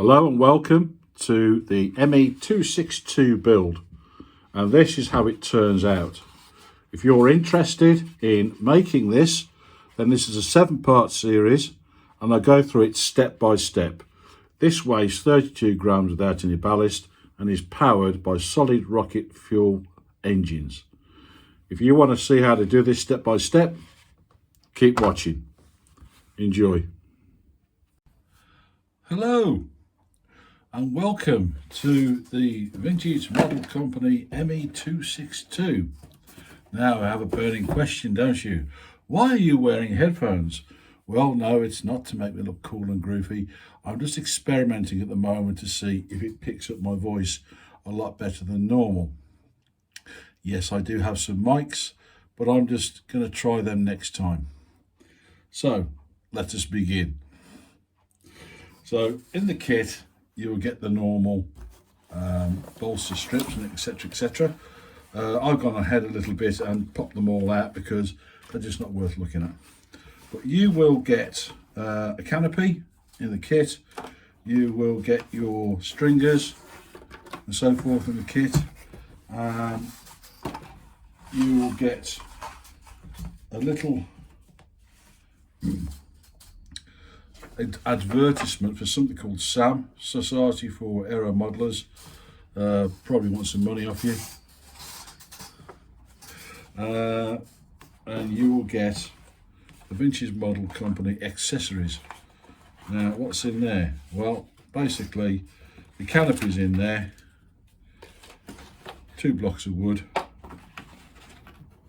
Hello and welcome to the ME262 build, and this is how it turns out. If you're interested in making this, then this is a 7-part series and I go through it step by step. This weighs 32 grams without any ballast and is powered by solid rocket fuel engines. If you want to see how to do this step by step, keep watching. Enjoy. Hello and welcome to the vintage model company ME262. Now I have a burning question, don't you? Why are you wearing headphones? Well, no, it's not to make me look cool and groovy. I'm just experimenting at the moment to see if it picks up my voice a lot better than normal. Yes, I do have some mics, but I'm just going to try them next time. So let us begin. So in the kit, you will get the normal bolster strips and etc. I've gone ahead a little bit and popped them all out because they're just not worth looking at. But you will get a canopy in the kit. You will get your stringers and so forth in the kit. You will get a little advertisement for something called SAM, Society for Aero Modelers. Probably want some money off you. And you will get the Vintage Model Company accessories. Now what's in there? Well, basically the canopy's in there, 2 blocks of wood,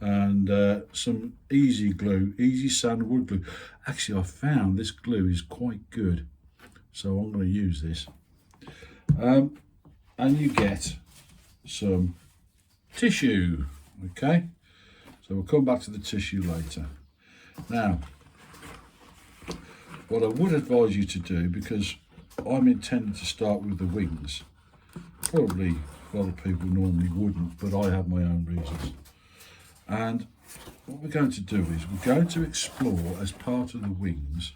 and some easy glue, easy sand wood glue. Actually, I found this glue is quite good, so I'm going to use this. And you get some tissue. Okay, so we'll come back to the tissue later. Now, what I would advise you to do, because I'm intending to start with the wings, probably a lot of people normally wouldn't, but I have my own reasons. And what we're going to do is we're going to explore, as part of the wings,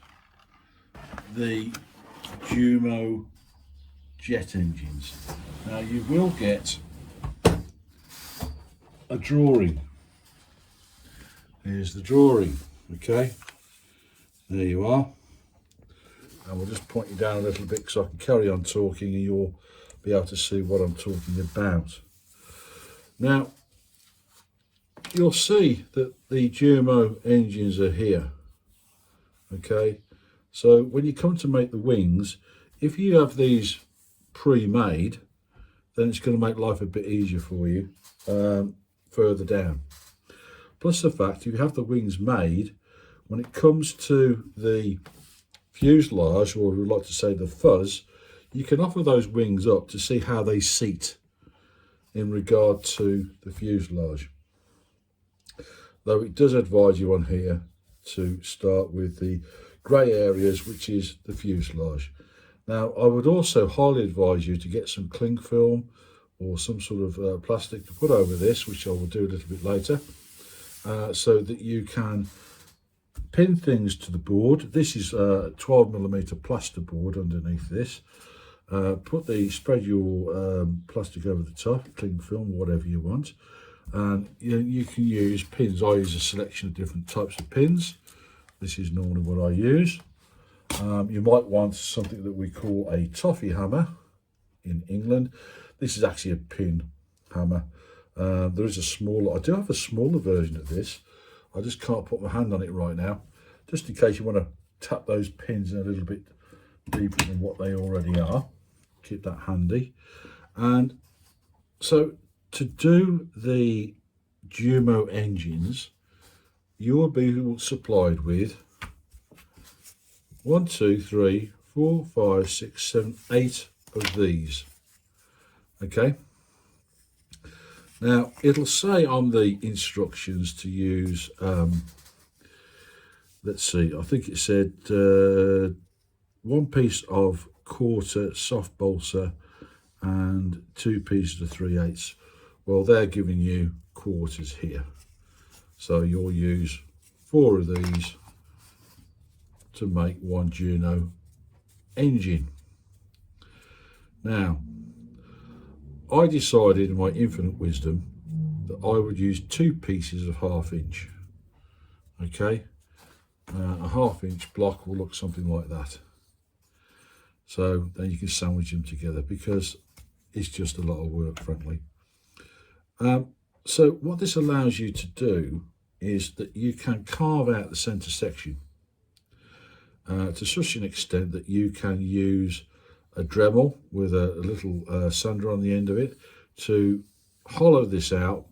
the Jumo jet engines. Now you will get a drawing. Here's the drawing, okay? There you are. And we'll just point you down a little bit so I can carry on talking and you'll be able to see what I'm talking about. Now, you'll see that the Jumo engines are here, okay? So when you come to make the wings, if you have these pre-made, then it's going to make life a bit easier for you further down. Plus the fact, if you have the wings made, when it comes to the fuselage, or we would like to say the fuzz, you can offer those wings up to see how they seat in regard to the fuselage. Though it does advise you on here to start with the grey areas, which is the fuselage. Now, I would also highly advise you to get some cling film or some sort of plastic to put over this, which I will do a little bit later, so that you can pin things to the board. This is a 12mm plaster board underneath this. Spread your plastic over the top, cling film, whatever you want. And you can use pins. I use a selection of different types of pins. This is normally what I use. You might want something that we call a toffee hammer in England. This is actually a pin hammer. There is I do have a smaller version of this. I just can't put my hand on it right now, just in case you want to tap those pins in a little bit deeper than what they already are. Keep that handy. And so to do the Jumo engines, you will be supplied with 1, 2, 3, 4, 5, 6, 7, 8 of these. Okay. Now it'll say on the instructions to use, let's see, I think it said 1 piece of 1/4 soft balsa and 2 pieces of 3/8. Well, they're giving you quarters here, so you'll use 4 of these to make 1 Juno engine. Now, I decided in my infinite wisdom that I would use 2 pieces of 1/2 inch. Okay, a 1/2 inch block will look something like that. So then you can sandwich them together because it's just a lot of work, frankly. So what this allows you to do is that you can carve out the centre section to such an extent that you can use a Dremel with a little sander on the end of it to hollow this out,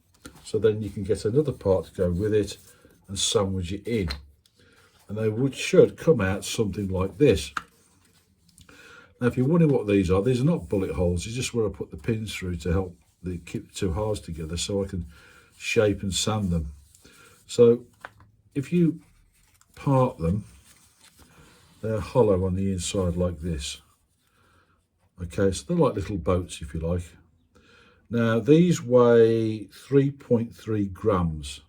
so then you can get another part to go with it and sandwich it in, and they should come out something like this. Now, if you're wondering what these are not bullet holes. It's just where I put the pins through to help keep the 2 halves together, so I can shape and sand them. So if you part them, they're hollow on the inside like this. Okay, so they're like little boats, if you like. Now, these weigh 3.3 grams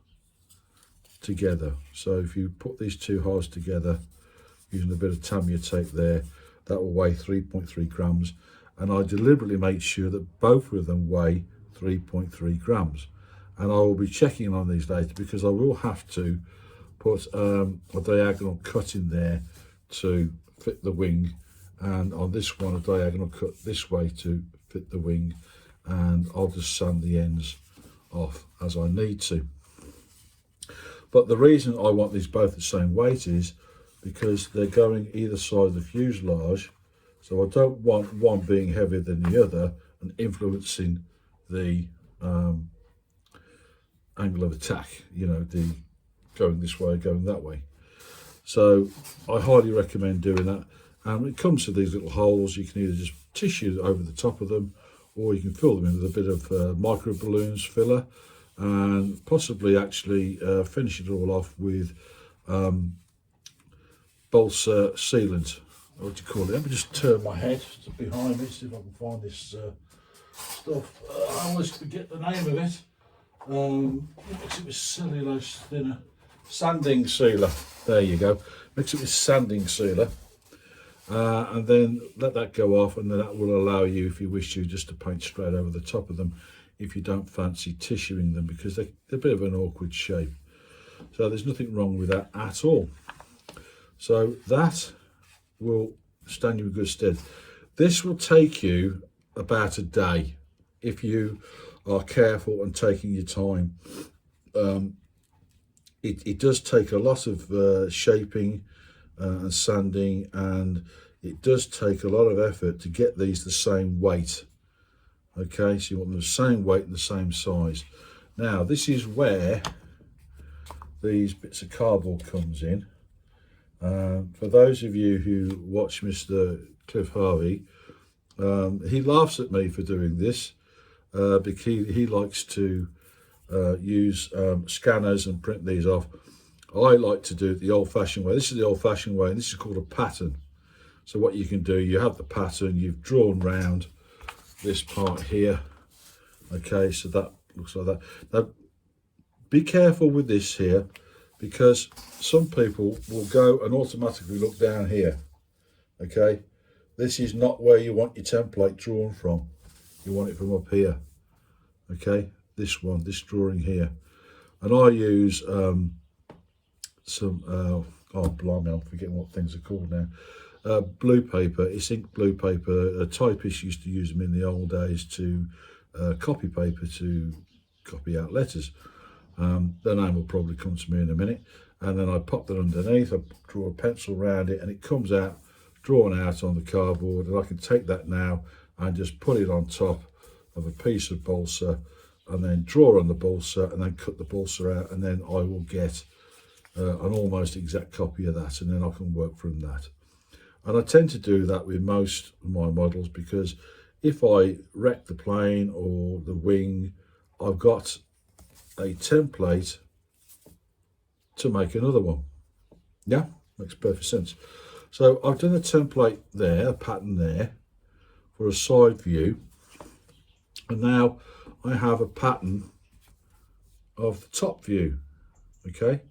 together. So if you put these 2 halves together using a bit of Tamiya tape there, that will weigh 3.3 grams. And I deliberately make sure that both of them weigh 3.3 grams. And I will be checking on these later because I will have to put a diagonal cut in there to fit the wing, and on this one a diagonal cut this way to fit the wing, and I'll just sand the ends off as I need to. But the reason I want these both the same weight is because they're going either side of the fuselage, so I don't want one being heavier than the other and influencing the angle of attack, you know, the going this way, going that way. So I highly recommend doing that. And when it comes to these little holes, you can either just tissue over the top of them, or you can fill them in with a bit of micro balloons filler, and possibly actually finish it all off with balsa sealant. What do you call it? Let me just turn my head behind me, see if I can find this stuff. I always forget the name of it. Mix it with cellulose thinner. Sanding sealer. There you go. Mix it with sanding sealer. And then let that go off, and then that will allow you, if you wish to, just to paint straight over the top of them if you don't fancy tissuing them, because they're a bit of an awkward shape. So there's nothing wrong with that at all. So that will stand you in good stead. This will take you about a day if you are careful and taking your time. It does take a lot of shaping and sanding, and it does take a lot of effort to get these the same weight. Okay, so you want them the same weight and the same size. Now, this is where these bits of cardboard comes in. For those of you who watch Mr. Cliff Harvey, he laughs at me for doing this because he likes to use scanners and print these off. I like to do it the old-fashioned way. This is the old-fashioned way, and this is called a pattern. So what you can do, you have the pattern, you've drawn round this part here. Okay, so that looks like that. Now, be careful with this here, because some people will go and automatically look down here. Okay, this is not where you want your template drawn from. You want it from up here. Okay, this drawing here. And I use some oh blimey, I'm forgetting what things are called now. Blue paper. It's ink blue paper. Typists used to use them in the old days to copy paper to copy out letters. The name will probably come to me in a minute. And then I pop that underneath, I draw a pencil around it, and it comes out drawn out on the cardboard, and I can take that now and just put it on top of a piece of balsa, and then draw on the balsa, and then cut the balsa out, and then I will get an almost exact copy of that, and then I can work from that. And I tend to do that with most of my models, because if I wreck the plane or the wing, I've got a template to make another one. Yeah, makes perfect sense. So I've done a template there, a pattern there for a side view, and now I have a pattern of the top view. Okay,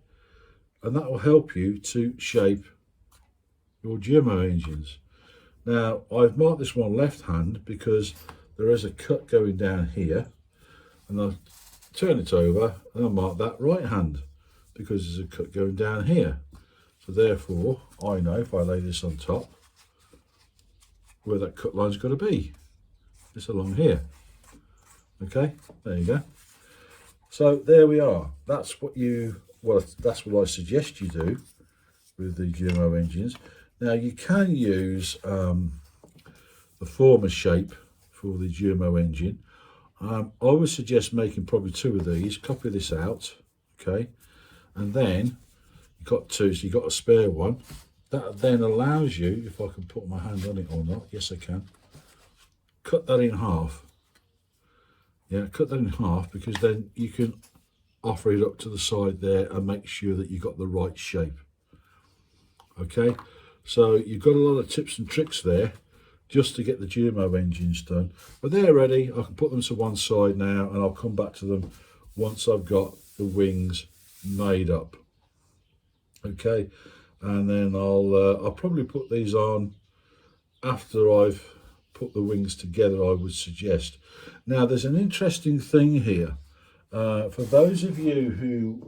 and that will help you to shape your Jumo engines. Now I've marked this one left hand because there is a cut going down here, and I'll turn it over and I'll mark that right hand because there's a cut going down here. So therefore I know if I lay this on top where that cut line's got to be. It's along here. Okay, there you go. So there we are. That's what that's what I suggest you do with the Jumo engines. Now you can use the former shape for the Jumo engine. I would suggest making probably 2 of these. Copy this out, okay, and then you've got 2, so you've got a spare one. That then allows you, if I can put my hand on it or not, yes I can, cut that in half. Yeah, cut that in half, because then you can offer it up to the side there and make sure that you've got the right shape. Okay, so you've got a lot of tips and tricks there just to get the Jumo engines done. But they're ready. I can put them to one side now, and I'll come back to them once I've got the wings made up. Okay, and then I'll probably put these on after I've put the wings together, I would suggest. Now there's an interesting thing here. For those of you who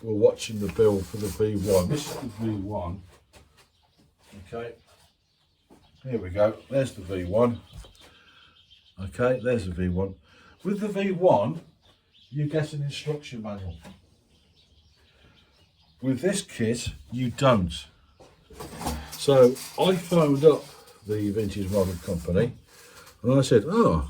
were watching the build for the V1, this is the V1. Okay, here we go, there's the V1. Okay, there's the V1. With the V1, you get an instruction manual. With this kit, you don't. So I phoned up the Vintage Model Company and I said, oh,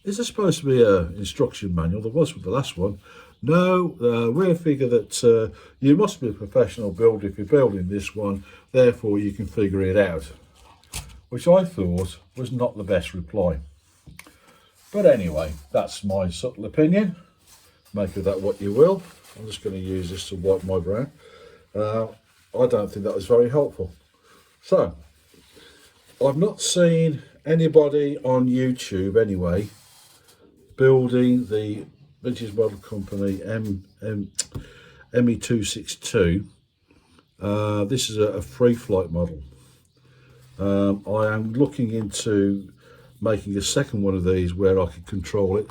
is there supposed to be an instruction manual? There was with the last one. No, we figure that you must be a professional builder if you're building this one, therefore you can figure it out. Which I thought was not the best reply. But anyway, that's my subtle opinion. Make of that what you will. I'm just going to use this to wipe my brow. I don't think that was very helpful. So, I've not seen anybody on YouTube anyway building the Vintage Model Company ME262. This is a free flight model. I am looking into making a second one of these where I can control it,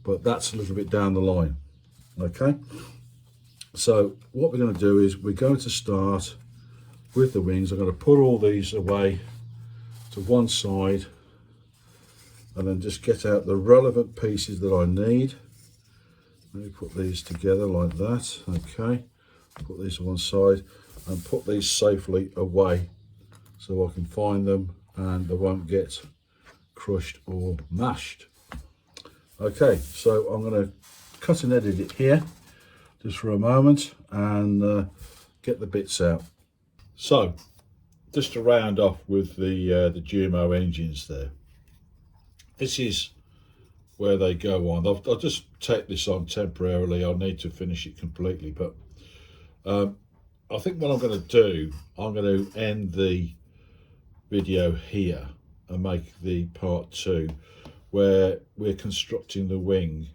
but that's a little bit down the line. Okay, so what we're going to do is we're going to start with the wings. I'm going to put all these away to one side and then just get out the relevant pieces that I need. Let me put these together like that. Okay, put these to one side and put these safely away so I can find them and they won't get crushed or mashed. Okay, so I'm going to cut and edit it here just for a moment and get the bits out. So just to round off with the Jumo engines there, this is where they go on. I'll just take this on temporarily. I'll need to finish it completely, but I think what I'm going to do, I'm going to end the video here and make the part 2 where we're constructing the wing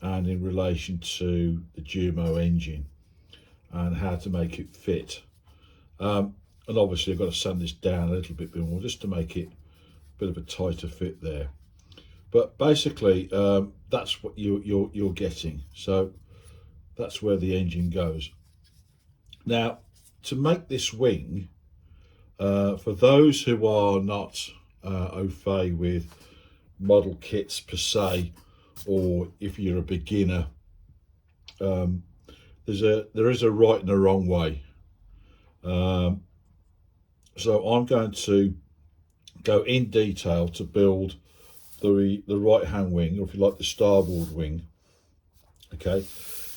and in relation to the Jumo engine and how to make it fit. And obviously I've got to sand this down a little bit more just to make it a bit of a tighter fit there. But basically that's what you're getting. So that's where the engine goes. Now to make this wing, for those who are not au fait with model kits per se, or if you're a beginner, there is a right and a wrong way. So I'm going to go in detail to build the right hand wing, or if you like the starboard wing, okay,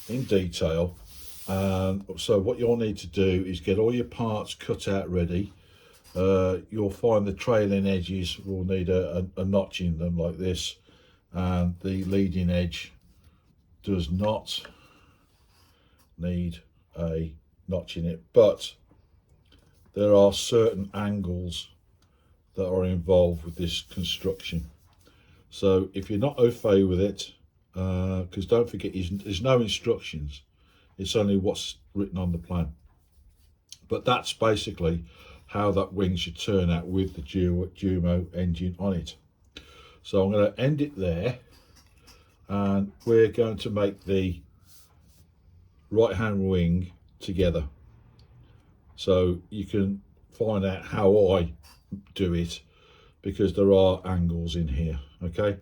in detail. So what you'll need to do is get all your parts cut out ready. You'll find the trailing edges will need a notch in them like this, and the leading edge does not need a notch in it, but there are certain angles that are involved with this construction. So if you're not au fait with it, because don't forget there's no instructions, it's only what's written on the plan. But that's basically how that wing should turn out with the Jumo engine on it. So I'm going to end it there, and we're going to make the right hand wing together, so you can find out how I do it, because there are angles in here, okay,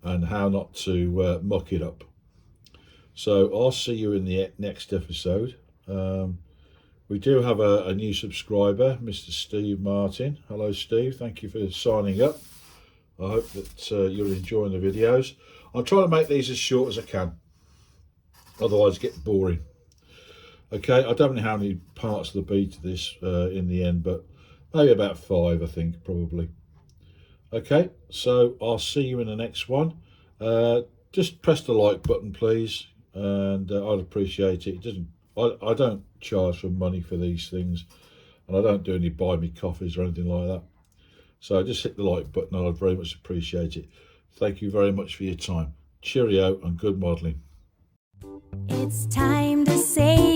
and how not to muck it up. So I'll see you in the next episode. We do have a new subscriber, Mr. Steve Martin. Hello Steve, thank you for signing up. I hope that you're enjoying the videos. I'll try to make these as short as I can, otherwise it gets boring. Okay, I don't know how many parts there'll be to this in the end, but maybe about 5, I think, probably. Okay, so I'll see you in the next one. Just press the like button, please, and I'd appreciate it. I don't charge for money for these things, and I don't do any buy me coffees or anything like that. So just hit the like button, and I'd very much appreciate it. Thank you very much for your time. Cheerio and good modelling. It's time to say